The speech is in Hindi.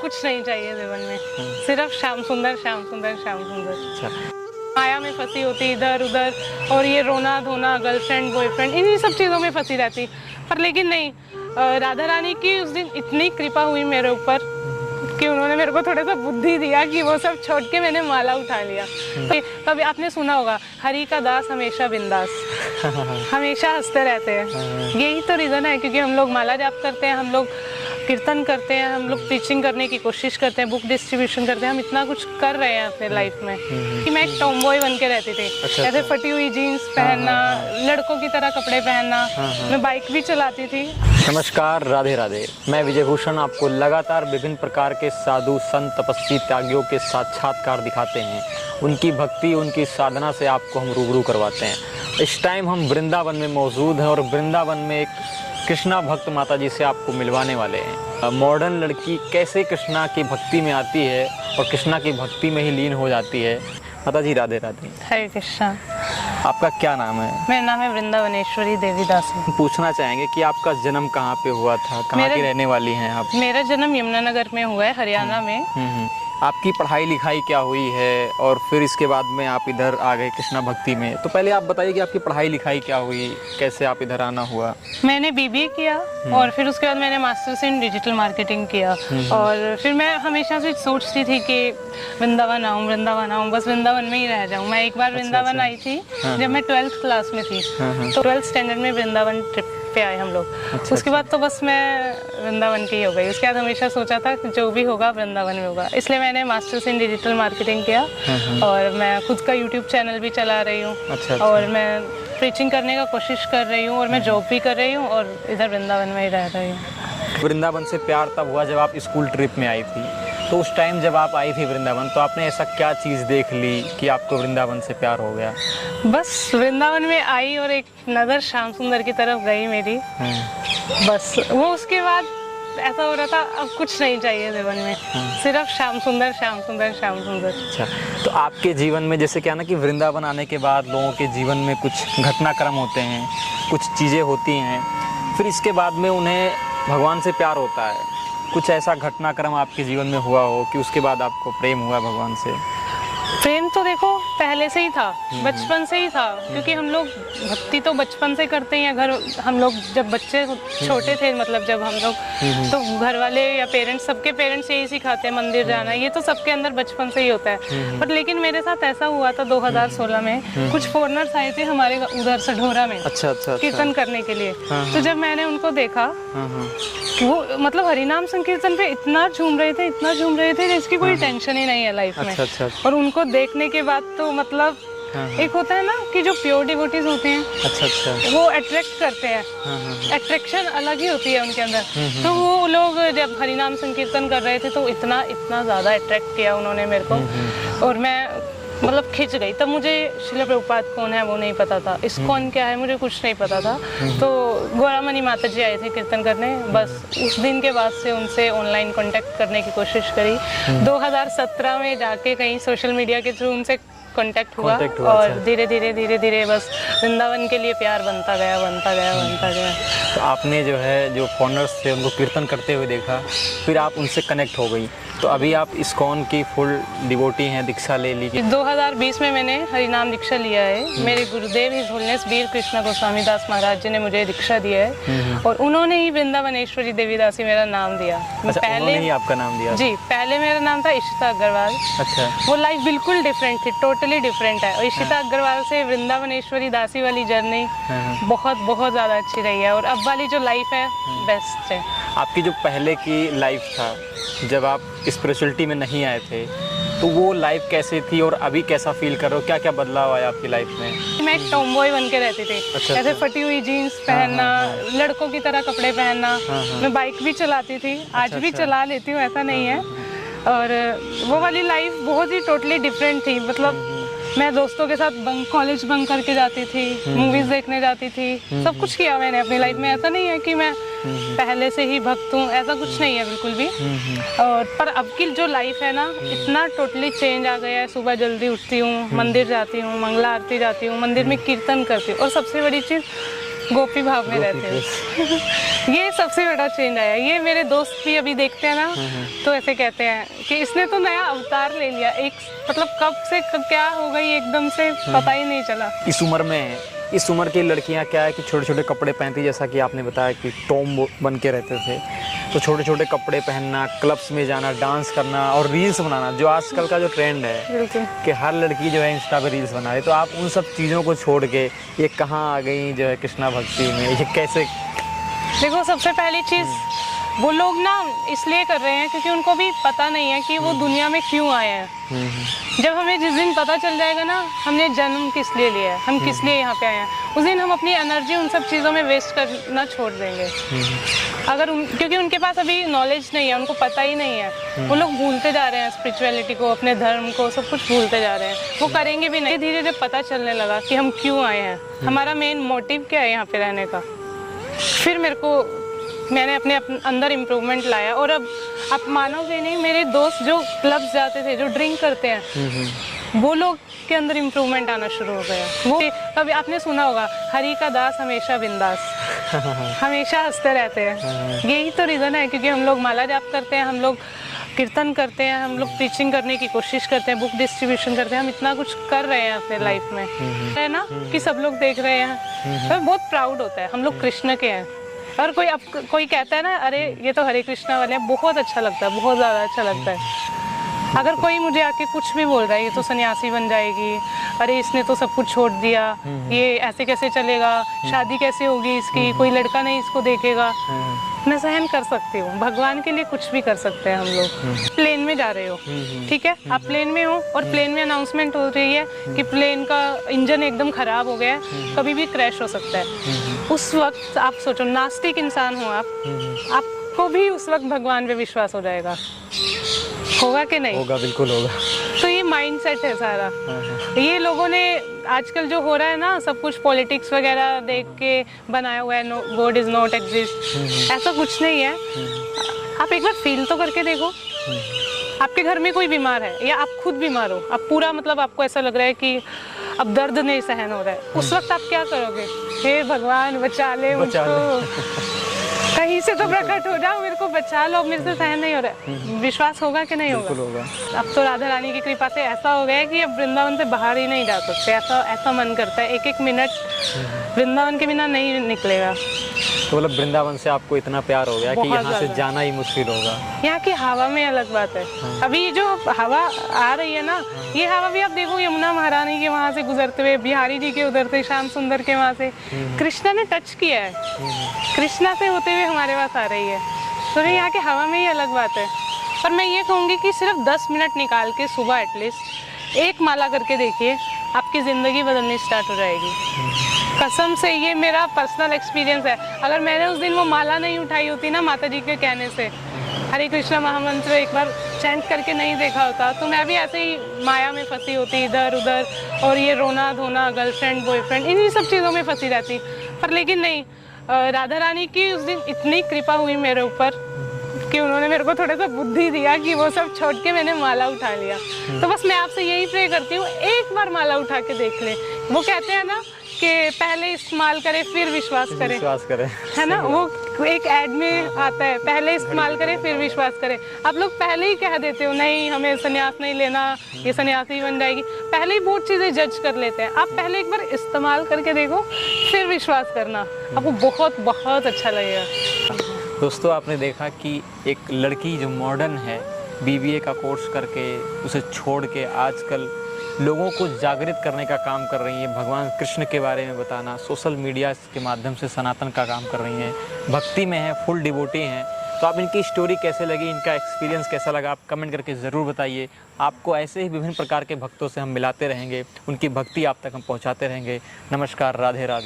कुछ नहीं चाहिए जीवन में, सिर्फ श्याम सुंदर श्याम सुंदर श्याम सुंदर। माया में फंसी होती इधर उधर, और ये रोना धोना, गर्लफ्रेंड बॉयफ्रेंड, इन्हीं सब चीज़ों में फंसी रहती। पर लेकिन नहीं, राधा रानी की उस दिन इतनी कृपा हुई मेरे ऊपर कि उन्होंने मेरे को थोड़ा सा बुद्धि दिया कि वो सब छोड़ के मैंने माला उठा लिया। तो कभी आपने सुना होगा, हरि का दास हमेशा बिंदास, हमेशा हंसते रहते हैं। यही तो रीज़न है, क्योंकि हम लोग माला जाप करते हैं, हम लोग कीर्तन करते हैं, हम लोग टीचिंग करने की कोशिश करते हैं, बुक डिस्ट्रीब्यूशन करते हैं, हम इतना कुछ कर रहे हैं अपने लाइफ में कि मैं एक टॉमबॉय बन के रहती थी। ऐसे फटी हुई जीन्स पहनना, लड़कों की तरह कपड़े पहनना, मैं बाइक भी चलाती थी। नमस्कार, राधे राधे। मैं विजय भूषण आपको लगातार विभिन्न प्रकार के साधु संत तपस्वी त्यागियों के साक्षात्कार दिखाते हैं। उनकी भक्ति, उनकी साधना से आपको हम रूबरू करवाते हैं। इस टाइम हम वृंदावन में मौजूद हैं और वृंदावन में एक कृष्णा भक्त माता जी से आपको मिलवाने वाले हैं। मॉडर्न लड़की कैसे कृष्णा की भक्ति में आती है और कृष्णा की भक्ति में ही लीन हो जाती है। माता जी राधे राधे। हरे कृष्णा। आपका क्या नाम है? मेरा नाम है वृंदावनेश्वरी देवी दासी। पूछना चाहेंगे कि आपका जन्म कहाँ पे हुआ था, कहाँ की रहने वाली हैं आप? मेरा जन्म यमुनानगर में हुआ है, हरियाणा में। आपकी पढ़ाई लिखाई क्या हुई है और फिर इसके बाद में आप इधर आ गए कृष्णा भक्ति में? तो पहले आप बताइए कि आपकी पढ़ाई लिखाई क्या हुई, कैसे आप इधर आना हुआ? मैंने बीबीए किया और फिर उसके बाद मैंने मास्टर्स इन डिजिटल मार्केटिंग किया। और फिर मैं हमेशा से सोचती थी कि वृंदावन आऊँ, बस वृंदावन में ही रह जाऊँ। मैं एक बार वृंदावन आई थी जब मैं 12th क्लास में थी, तो 12th स्टैंडर्ड में वृंदावन ट्रिप पे आए हम लोग। उसके बाद तो बस मैं वृंदावन की हो गई। उसके बाद हमेशा सोचा था कि जो भी होगा वृंदावन में होगा, इसलिए मैंने मास्टर्स इन डिजिटल मार्केटिंग किया और मैं खुद का यूट्यूब चैनल भी चला रही हूँ और मैं प्रीचिंग करने का कोशिश कर रही हूँ और मैं जॉब भी कर रही हूँ और इधर वृंदावन में ही रह रही हूँ। वृंदावन से प्यार तब हुआ जब आप स्कूल ट्रिप में आई थी। तो उस टाइम जब आप आई थी वृंदावन, तो आपने ऐसा क्या चीज़ देख ली कि आपको वृंदावन से प्यार हो गया? बस वृंदावन में आई और एक नज़र श्याम सुंदर की तरफ गई मेरी, बस वो। उसके बाद ऐसा हो रहा था अब कुछ नहीं चाहिए जीवन में, सिर्फ श्याम सुंदर श्याम सुंदर श्याम सुंदर। अच्छा, तो आपके जीवन में जैसे क्या ना कि वृंदावन आने के बाद लोगों के जीवन में कुछ घटनाक्रम होते हैं, कुछ चीज़ें होती हैं, फिर इसके बाद में उन्हें भगवान से प्यार होता है। कुछ ऐसा घटनाक्रम आपके जीवन में हुआ हो कि उसके बाद आपको प्रेम हुआ भगवान से? प्रेम तो देखो पहले से ही था, बचपन से ही था, क्योंकि हम लोग भक्ति तो बचपन से करते हैं। घर हम लोग जब बच्चे छोटे थे, मतलब जब हम लोग, तो घर वाले या पेरेंट्स, सबके पेरेंट्स यही सिखाते हैं मंदिर जाना, ये तो सबके अंदर बचपन से ही होता है। पर लेकिन मेरे साथ ऐसा हुआ था 2016 में, कुछ फॉरेनर्स आए थे हमारे उधर सढोरा में कीर्तन करने के लिए। तो जब मैंने उनको देखा कि वो मतलब हरिनाम संकीर्तन पे इतना झूम रहे थे जिसकी कोई टेंशन ही नहीं है लाइफ में। और उनको देखने के बाद तो मतलब एक होता है ना कि जो प्योर डिवोटीज होते हैं, वो अट्रैक्ट करते हैं, अट्रैक्शन अलग ही होती है उनके अंदर। तो वो लोग जब हरिनाम संकीर्तन कर रहे थे तो इतना ज्यादा अट्रैक्ट किया उन्होंने मेरे को, और मैं मतलब खिंच गई। तब मुझे श्रील प्रभुपाद कौन है वो नहीं पता था, इस्कॉन क्या है मुझे कुछ नहीं पता था। तो गोरामणि माता जी आए थे कीर्तन करने, बस उस दिन के बाद से उनसे ऑनलाइन कांटेक्ट करने की कोशिश करी। 2017 में जाके कहीं सोशल मीडिया के थ्रू उनसे कांटेक्ट हुआ और धीरे धीरे बस वृंदावन के लिए प्यार बनता गया। तो आपने जो फॉरेनर्स थे उनको कीर्तन करते हुए देखा, फिर आप उनसे कनेक्ट हो गई। तो अभी आप इस्कॉन की फुल डिवोटी हैं, दीक्षा ले ली? 2020 में मैंने हरिनाम दीक्षा लिया है। मेरे गुरुदेव हिज होलनेस वीर कृष्ण गोस्वामी दास महाराज जी ने मुझे दीक्षा दिया है और उन्होंने ही वृंदावनेश्वरी देवी दासी मेरा नाम दिया। पहले ही आपका नाम दिया? जी, पहले मेरा नाम था इशिता अग्रवाल। अच्छा। वो लाइफ बिल्कुल डिफरेंट थी, टोटली डिफरेंट है। और इशिता अग्रवाल से वृंदावनेश्वरी दासी वाली जर्नी बहुत ज़्यादा अच्छी रही है, और अब वाली जो लाइफ है बेस्ट है। आपकी जो पहले की लाइफ था, जब आप स्पिरिचुअलिटी में नहीं आए थे, तो वो लाइफ कैसे थी और अभी कैसा फील कर रहे हो? क्या क्या बदलाव आया आपकी लाइफ में? मैं एक टॉमबॉय बन के रहती थी। ऐसे फटी हुई जीन्स पहनना, लड़कों की तरह कपड़े पहनना। मैं बाइक भी चलाती थी, आज भी चला लेती हूँ, ऐसा नहीं है। और वो वाली लाइफ बहुत ही टोटली डिफरेंट थी। मतलब मैं दोस्तों के साथ कॉलेज बंक करके जाती थी, मूवीज देखने जाती थी, सब कुछ किया मैंने अपनी लाइफ में। ऐसा नहीं है कि मैं पहले से ही भक्त हूँ, ऐसा कुछ नहीं है बिल्कुल भी। और पर अब की जो लाइफ है ना, इतना टोटली चेंज आ गया है। सुबह जल्दी उठती हूँ, मंदिर जाती हूँ, मंगला आरती जाती हूँ, मंदिर में कीर्तन करती हूँ, और सबसे बड़ी चीज़ गोपी भाव में रहते हैं। ये सबसे बड़ा चेंज आया। ये मेरे दोस्त भी अभी देखते हैं ना, तो ऐसे कहते हैं कि इसने तो नया अवतार ले लिया। एक मतलब कब से क्या हो गई एकदम से पता ही नहीं चला। इस उम्र की लड़कियां क्या है कि छोटे छोटे कपड़े पहनती, जैसा कि आपने बताया कि टॉम बन के रहते थे, तो छोटे छोटे कपड़े पहनना, क्लब्स में जाना, डांस करना और रील्स बनाना, जो आजकल का जो ट्रेंड है कि हर लड़की जो है इंस्टा पे रील्स बना रही। तो आप उन सब चीज़ों को छोड़ के ये कहाँ आ गई जो है कृष्णा भक्ति में, ये कैसे? देखो, सबसे पहली चीज़ वो लोग ना इसलिए कर रहे हैं क्योंकि उनको भी पता नहीं है कि वो दुनिया में क्यों आए हैं। जब हमें जिस दिन पता चल जाएगा ना हमने जन्म किस लिए लिया है, हम किस लिए यहाँ पे आए हैं, उस दिन हम अपनी एनर्जी उन सब चीज़ों में वेस्ट करना छोड़ देंगे। क्योंकि उनके पास अभी नॉलेज नहीं है, उनको पता ही नहीं है। वो लोग भूलते जा रहे हैं स्पिरिचुअलिटी को, अपने धर्म को, सब कुछ भूलते जा रहे हैं। वो करेंगे भी नहीं। धीरे धीरे पता चलने लगा कि हम क्यों आए हैं, हमारा मेन मोटिव क्या है यहाँ पे रहने का। फिर मैंने अपने अंदर इम्प्रूवमेंट लाया। और अब आप मानोगे नहीं, मेरे दोस्त जो क्लब्स जाते थे, जो ड्रिंक करते हैं, वो लोग के अंदर इम्प्रूवमेंट आना शुरू हो गया। वो कभी आपने सुना होगा, हरि का दास हमेशा बिंदास, हमेशा हंसते रहते हैं। यही तो रीज़न है, क्योंकि हम लोग माला जाप करते हैं, हम लोग कीर्तन करते हैं, हम लोग प्रीचिंग करने की कोशिश करते हैं, बुक डिस्ट्रीब्यूशन करते हैं, हम इतना कुछ कर रहे हैं अपने लाइफ में, है ना, कि सब लोग देख रहे हैं। तो बहुत प्राउड होता है, हम लोग कृष्ण के हैं। और कोई कहता है ना, अरे ये तो हरे कृष्णा वाले हैं, बहुत अच्छा लगता है, बहुत ज़्यादा अच्छा लगता है। अगर कोई मुझे आके कुछ भी बोल रहा है, ये तो सन्यासी बन जाएगी, अरे इसने तो सब कुछ छोड़ दिया, ये ऐसे कैसे चलेगा, शादी कैसे होगी इसकी, कोई लड़का नहीं इसको देखेगा, मैं सहन कर सकती हूँ। भगवान के लिए कुछ भी कर सकते हैं हम लोग। प्लेन में जा रहे हो, ठीक है, आप प्लेन में हो और प्लेन में अनाउंसमेंट हो रही है कि प्लेन का इंजन एकदम खराब हो गया है, कभी भी क्रैश हो सकता है। उस वक्त आप सोचो, नास्तिक इंसान हो आपको भी उस वक्त भगवान पे विश्वास हो जाएगा, होगा कि नहीं? होगा, बिल्कुल होगा। तो ये माइंडसेट है सारा। ये लोगों ने आजकल जो हो रहा है ना, सब कुछ पॉलिटिक्स वगैरह देख के बनाया हुआ है, गॉड इज नॉट एग्जिस्ट, ऐसा कुछ नहीं है। आप एक बार फील तो करके देखो, आपके घर में कोई बीमार है या आप खुद बीमार हो, आप पूरा मतलब आपको ऐसा लग रहा है कि अब दर्द नहीं सहन हो रहा है, उस वक्त आप क्या करोगे? हे भगवान बचा ले मुझको, कहीं से तो प्रकट हो जाओ, मेरे को बचा लो, मेरे से सहन नहीं हो रहा है। विश्वास होगा कि नहीं होगा? अब तो राधा रानी की कृपा से ऐसा हो गया है कि अब वृंदावन से बाहर ही नहीं जा सकते। ऐसा मन करता है, एक एक मिनट वृंदावन के बिना नहीं निकलेगा। तो मतलब वृंदावन से आपको इतना प्यार हो गया कि यहाँ से जाना ही मुश्किल होगा। यहाँ की हवा में अलग बात है। अभी जो हवा आ रही है ना, ये हवा भी आप देखो, यमुना महारानी के वहाँ से गुजरते हुए, बिहारी जी के उधर से, श्याम सुंदर के वहाँ से, कृष्णा ने टच किया है, कृष्णा से होते हुए हमारे पास आ रही है। तो यहाँ की हवा में ही अलग बात है। और मैं ये कहूँगी कि सिर्फ 10 मिनट निकाल के सुबह एटलीस्ट एक माला करके देखिए, आपकी ज़िंदगी बदलनी स्टार्ट हो जाएगी। कसम से, ये मेरा पर्सनल एक्सपीरियंस है। अगर मैंने उस दिन वो माला नहीं उठाई होती ना, माता जी के कहने से, हरे कृष्णा महामंत्र एक बार चैंट करके नहीं देखा होता, तो मैं भी ऐसे ही माया में फंसी होती, इधर उधर, और ये रोना धोना, गर्लफ्रेंड बॉयफ्रेंड, इन्हीं सब चीज़ों में फंसी रहती। पर लेकिन नहीं, राधा रानी की उस दिन इतनी कृपा हुई मेरे ऊपर कि उन्होंने मेरे को थोड़ा सा बुद्धि दिया कि वो सब छोड़ के मैंने माला उठा लिया। तो बस मैं आपसे यही प्रे करती हूँ, एक बार माला उठा के देख ले। वो कहते हैं ना कि पहले इस्तेमाल करे फिर विश्वास करे, है ना, वो एक ऐड में आता है, पहले इस्तेमाल करे फिर विश्वास करे। आप लोग पहले ही कह देते हो, नहीं हमें सन्यास नहीं लेना, ये सन्यासी बन जाएगी, पहले ही बहुत चीज़ें जज कर लेते हैं। आप पहले एक बार इस्तेमाल करके देखो, फिर विश्वास करना, आपको बहुत बहुत अच्छा लगेगा। दोस्तों, आपने देखा कि एक लड़की जो मॉडर्न है, BBA का कोर्स करके उसे छोड़ के आजकल लोगों को जागृत करने का काम कर रही है, भगवान कृष्ण के बारे में बताना, सोशल मीडिया के माध्यम से सनातन का काम कर रही हैं, भक्ति में है, फुल डिवोटी हैं। तो आप इनकी स्टोरी कैसे लगी, इनका एक्सपीरियंस कैसा लगा, आप कमेंट करके ज़रूर बताइए। आपको ऐसे ही विभिन्न प्रकार के भक्तों से हम मिलाते रहेंगे, उनकी भक्ति आप तक हम पहुंचाते रहेंगे। नमस्कार, राधे राधे।